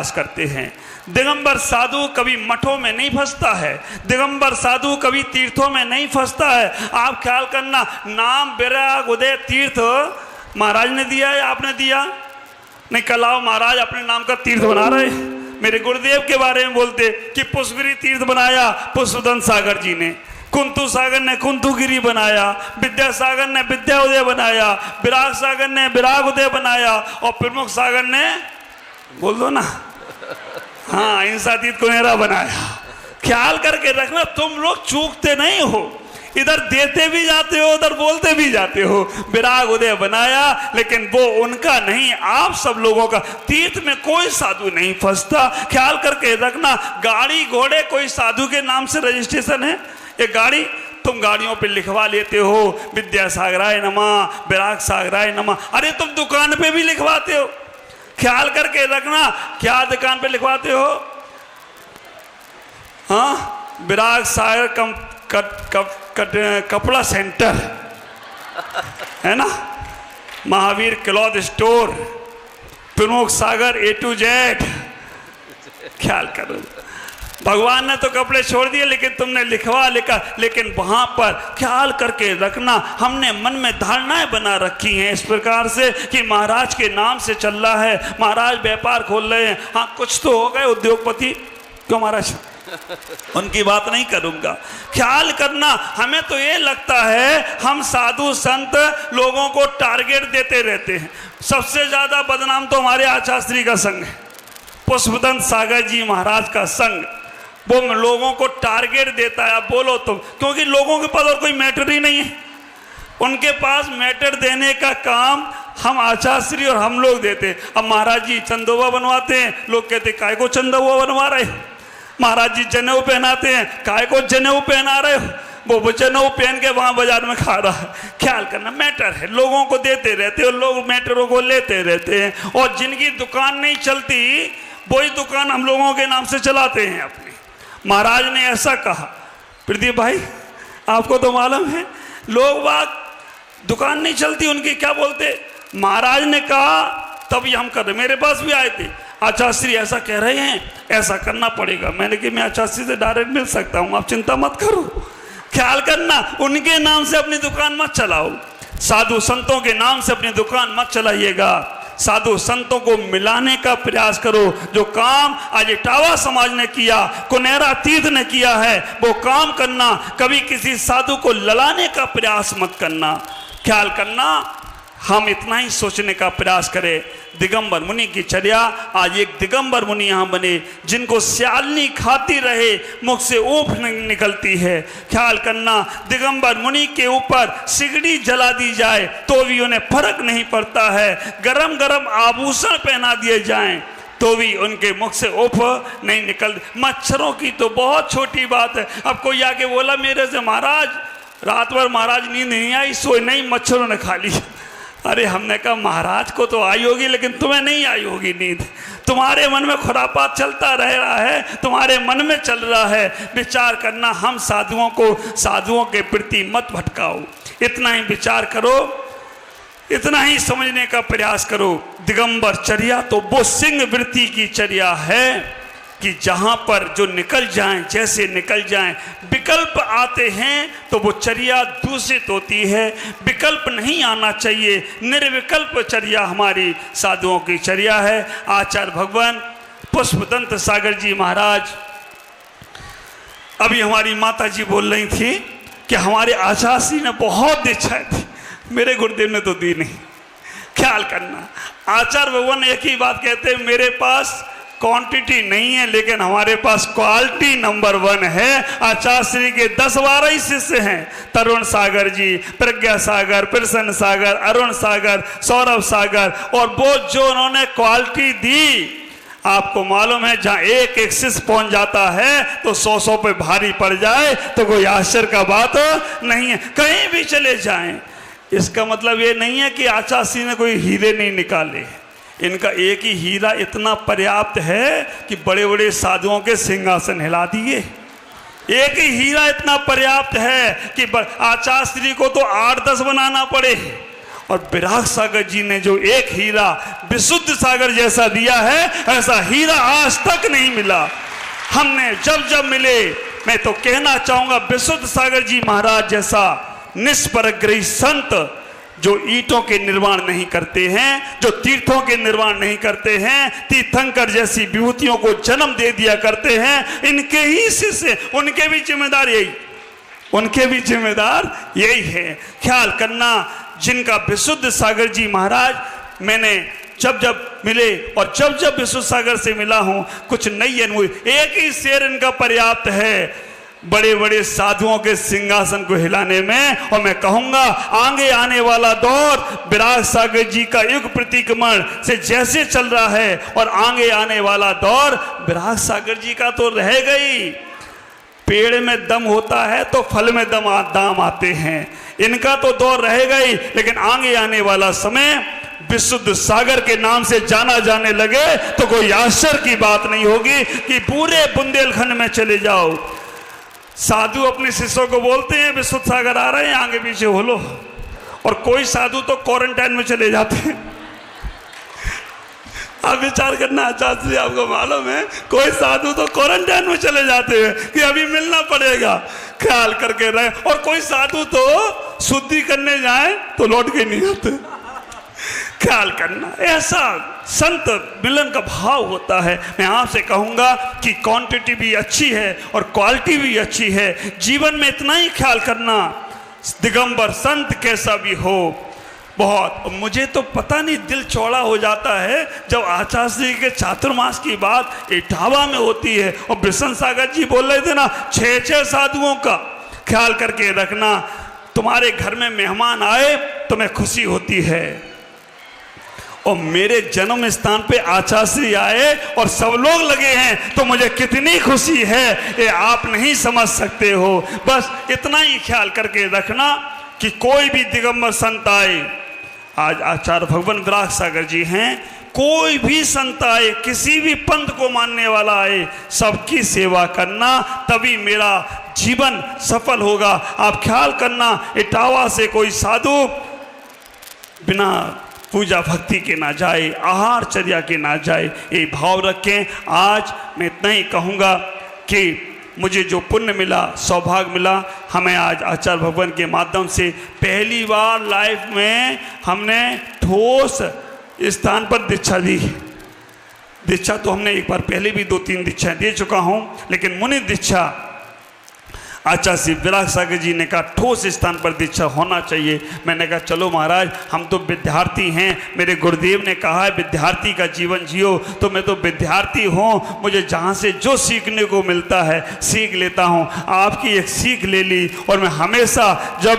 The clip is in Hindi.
प्रयास करते हैं। दिगंबर साधु कभी मठों में नहीं फंसता है, दिगंबर साधु कभी तीर्थों में नहीं फंसता है। आप ख्याल करना, नाम विराग उदय तीर्थ महाराज ने दिया है, आपने दिया नहीं? कलाओ महाराज अपने नाम का तीर्थ बना रहे। मेरे गुरुदेव के बारे में बोलते कि पुष्पगिरी तीर्थ बनाया पुष्पदंत सागर जी ने, कुंतु सागर ने कुंतुगिरी बनाया, विद्यासागर ने विद्या उदय बनाया, विराग सागर ने विराग उदय बनाया, और प्रमुख सागर ने, बोल दो ना, हाँ, इंसातीत कुनेरा बनाया। ख्याल करके रखना, तुम लोग चूकते नहीं हो, इधर देते भी जाते हो, उधर बोलते भी जाते हो। विराग उदय बनाया, लेकिन वो उनका नहीं, आप सब लोगों का। तीर्थ में कोई साधु नहीं फंसता। ख्याल करके रखना, गाड़ी घोड़े कोई साधु के नाम से रजिस्ट्रेशन है? एक गाड़ी तुम गाड़ियों पे लिखवा लेते हो विद्यासागराय नमः, विराग सागराय नमः। अरे तुम दुकान पे भी लिखवाते हो। ख्याल करके रखना, क्या दुकान पे लिखवाते हो? हाँ, विराग सागर कपड़ा सेंटर है ना, महावीर क्लॉथ स्टोर, प्रमुख सागर A to Z। ख्याल करो, भगवान ने तो कपड़े छोड़ दिए, लेकिन तुमने लिखवा लिखा। लेकिन वहां पर ख्याल करके रखना, हमने मन में धारणाएं बना रखी हैं इस प्रकार से कि महाराज के नाम से चल रहा है, महाराज व्यापार खोल रहे हैं। हाँ, कुछ तो हो गए उद्योगपति, क्यों महाराज, उनकी बात नहीं करूंगा। ख्याल करना, हमें तो ये लगता है हम साधु संत लोगों को टारगेट देते रहते हैं। सबसे ज्यादा बदनाम तो हमारे आचार्य का संघ है, पुष्पदंत सागर जी महाराज का संघ। वो लोगों को टारगेट देता है। आप बोलो तुम, क्योंकि लोगों के पास और कोई मैटर ही नहीं है। उनके पास मैटर देने का काम हम आचार्य और हम लोग देते। अब महाराज जी चंदोबा बनवाते हैं, लोग कहते काय को चंदोबा बनवा रहे हो? महाराज जी जनेऊ पहनाते हैं, काय को जनेऊ पहना रहे हो? वो जनेऊ पहन के वहां बाजार में खा रहा है। ख्याल करना, मैटर है, लोगों को देते रहते हो, लोग मैटरों को लेते रहते हैं। और जिनकी दुकान नहीं चलती, वही दुकान हम लोगों के नाम से चलाते हैं अपनी। महाराज ने ऐसा कहा, प्रदीप भाई आपको तो मालूम है, लोग बाग दुकान नहीं चलती उनकी, क्या बोलते? महाराज ने कहा तभी हम कर रहे। मेरे पास भी आए थे, आचार्य ऐसा कह रहे हैं, ऐसा करना पड़ेगा। मैंने कि मैं आचार्य से डायरेक्ट मिल सकता हूँ, आप चिंता मत करो। ख्याल करना, उनके नाम से अपनी दुकान मत चलाओ, साधु संतों के नाम से अपनी दुकान मत चलाइएगा। साधु संतों को मिलाने का प्रयास करो। जो काम आज इटावा समाज ने किया, कुनेरा तीर्थ ने किया है, वो काम करना। कभी किसी साधु को ललाने का प्रयास मत करना। ख्याल करना, हम इतना ही सोचने का प्रयास करें। दिगंबर मुनि की चर्या, आज एक दिगंबर मुनि यहाँ बने जिनको स्यालनी खाती रहे मुख से ऊँफ निकलती है। ख्याल करना, दिगंबर मुनि के ऊपर सिगड़ी जला दी जाए तो भी उन्हें फर्क नहीं पड़ता है। गरम गरम आभूषण पहना दिए जाएं तो भी उनके मुख से ऊँफ नहीं निकल। मच्छरों की तो बहुत छोटी बात है। अब कोई आके बोला मेरे से, महाराज रात भर महाराज नींद नहीं आई, सोए नहीं, मच्छरों ने खा ली। अरे हमने कहा महाराज को तो आई होगी, लेकिन तुम्हें नहीं आई होगी नींद। तुम्हारे मन में खुरापात चलता रह रहा है, तुम्हारे मन में चल रहा है। विचार करना, हम साधुओं को साधुओं के प्रति मत भटकाओ। इतना ही विचार करो, इतना ही समझने का प्रयास करो। दिगंबर चर्या तो वो सिंह वृत्ति की चर्या है कि जहाँ पर जो निकल जाएं, जैसे निकल जाएं। विकल्प आते हैं तो वो चर्या दूषित होती है। विकल्प नहीं आना चाहिए, निर्विकल्प चर्या हमारी साधुओं की चर्या है। आचार्य भगवान पुष्पदंत सागर जी महाराज, अभी हमारी माता जी बोल रही थी कि हमारे आचार्य ने बहुत दीक्षाएं थी, मेरे गुरुदेव ने तो दी नहीं। ख्याल करना, आचार्य भगवान एक ही बात कहते हैं, मेरे पास क्वांटिटी नहीं है लेकिन हमारे पास क्वालिटी नंबर 1 है। आचार्य श्री के 10-12 ही शिष्य हैं, तरुण सागर जी, प्रज्ञा सागर, प्रसन्न सागर, अरुण सागर, सौरभ सागर। और वो जो उन्होंने क्वालिटी दी, आपको मालूम है जहाँ एक एक शिष्य पहुंच जाता है तो 100 पे भारी पड़ जाए तो कोई आश्चर्य का बात नहीं है। कहीं भी चले जाएं, इसका मतलब ये नहीं है कि आचार्य श्री ने कोई हीरे नहीं निकाले। इनका एक ही हीरा इतना पर्याप्त है कि बड़े बड़े साधुओं के सिंहासन हिला दिए। एक ही हीरा इतना पर्याप्त है कि आचार्य श्री को तो 8-10 बनाना पड़े और विराग सागर जी ने जो एक हीरा विशुद्ध सागर जैसा दिया है, ऐसा हीरा आज तक नहीं मिला। हमने जब जब मिले, मैं तो कहना चाहूंगा विशुद्ध सागर जी महाराज जैसा निष्परग्रही संत, जो ईंटों के निर्माण नहीं करते हैं, जो तीर्थों के निर्माण नहीं करते हैं, तीर्थंकर जैसी विभूतियों को जन्म दे दिया करते हैं, इनके ही शिष्य, उनके भी जिम्मेदार यही है। ख्याल करना, जिनका विशुद्ध सागर जी महाराज, मैंने जब जब मिले और जब जब विशुद्ध सागर से मिला हूं, कुछ नई अनुभूति। एक ही शेर इनका पर्याप्त है बड़े बड़े साधुओं के सिंहासन को हिलाने में। और मैं कहूंगा आगे आने वाला दौर विराग सागर जी का युग प्रतिक्रमण से जैसे चल रहा है, और आगे आने वाला दौर विराग सागर जी का तो रहेगा ही। पेड़ में दम होता है तो फल में दाम आते हैं, इनका तो दौर रहेगा ही। लेकिन आगे आने वाला समय विशुद्ध सागर के नाम से जाना जाने लगे तो कोई आश्चर्य की बात नहीं होगी कि पूरे बुंदेलखंड में चले जाओ, साधु अपने शिष्यों को बोलते हैं विशुद्ध सागर आ रहे हैं, आगे पीछे हो लो। और कोई साधु तो क्वारंटाइन में चले जाते हैं। आप विचार करना, आचार्य जी आपको मालूम है, कोई साधु तो क्वारंटाइन में चले जाते हैं कि अभी मिलना पड़ेगा, ख्याल करके रहे। और कोई साधु तो शुद्धि करने जाए तो लौट के नहीं आते। ख्याल करना, ऐसा संत मिलन का भाव होता है। मैं आपसे कहूंगा कि क्वांटिटी भी अच्छी है और क्वालिटी भी अच्छी है। जीवन में इतना ही ख्याल करना, दिगंबर संत कैसा भी हो, बहुत। मुझे तो पता नहीं दिल चौड़ा हो जाता है जब आचार्य जी के चातुर्मास की बात इटावा में होती है और विष्णु सागर जी बोल रहे थे ना, 6 साधुओं का ख्याल करके रखना। तुम्हारे घर में मेहमान आए तो मैं खुशी होती है, और मेरे जन्म स्थान पे आचार्य आए और सब लोग लगे हैं तो मुझे कितनी खुशी है, ये आप नहीं समझ सकते हो। बस इतना ही ख्याल करके रखना कि कोई भी दिगंबर संत आए, आज आचार्य भगवान विराग सागर जी हैं, कोई भी संत आए, किसी भी पंथ को मानने वाला आए, सबकी सेवा करना, तभी मेरा जीवन सफल होगा। आप ख्याल करना, इटावा से कोई साधु बिना पूजा भक्ति के ना जाए, आहार चर्या के ना जाए, ये भाव रखें। आज मैं इतना ही कहूँगा कि मुझे जो पुण्य मिला, सौभाग्य मिला, हमें आज आचार्य भगवान के माध्यम से पहली बार लाइफ में हमने ठोस स्थान पर दीक्षा दी। दीक्षा तो हमने एक बार पहले भी 2-3 दीक्षाएं दे चुका हूँ, लेकिन मुनि दीक्षा आचार्य श्री विराग सागर जी ने कहा ठोस स्थान पर दीक्षा होना चाहिए। मैंने कहा चलो महाराज, हम तो विद्यार्थी हैं, मेरे गुरुदेव ने कहा है विद्यार्थी का जीवन जियो, तो मैं तो विद्यार्थी हूँ, मुझे जहाँ से जो सीखने को मिलता है सीख लेता हूँ। आपकी एक सीख ले ली, और मैं हमेशा जब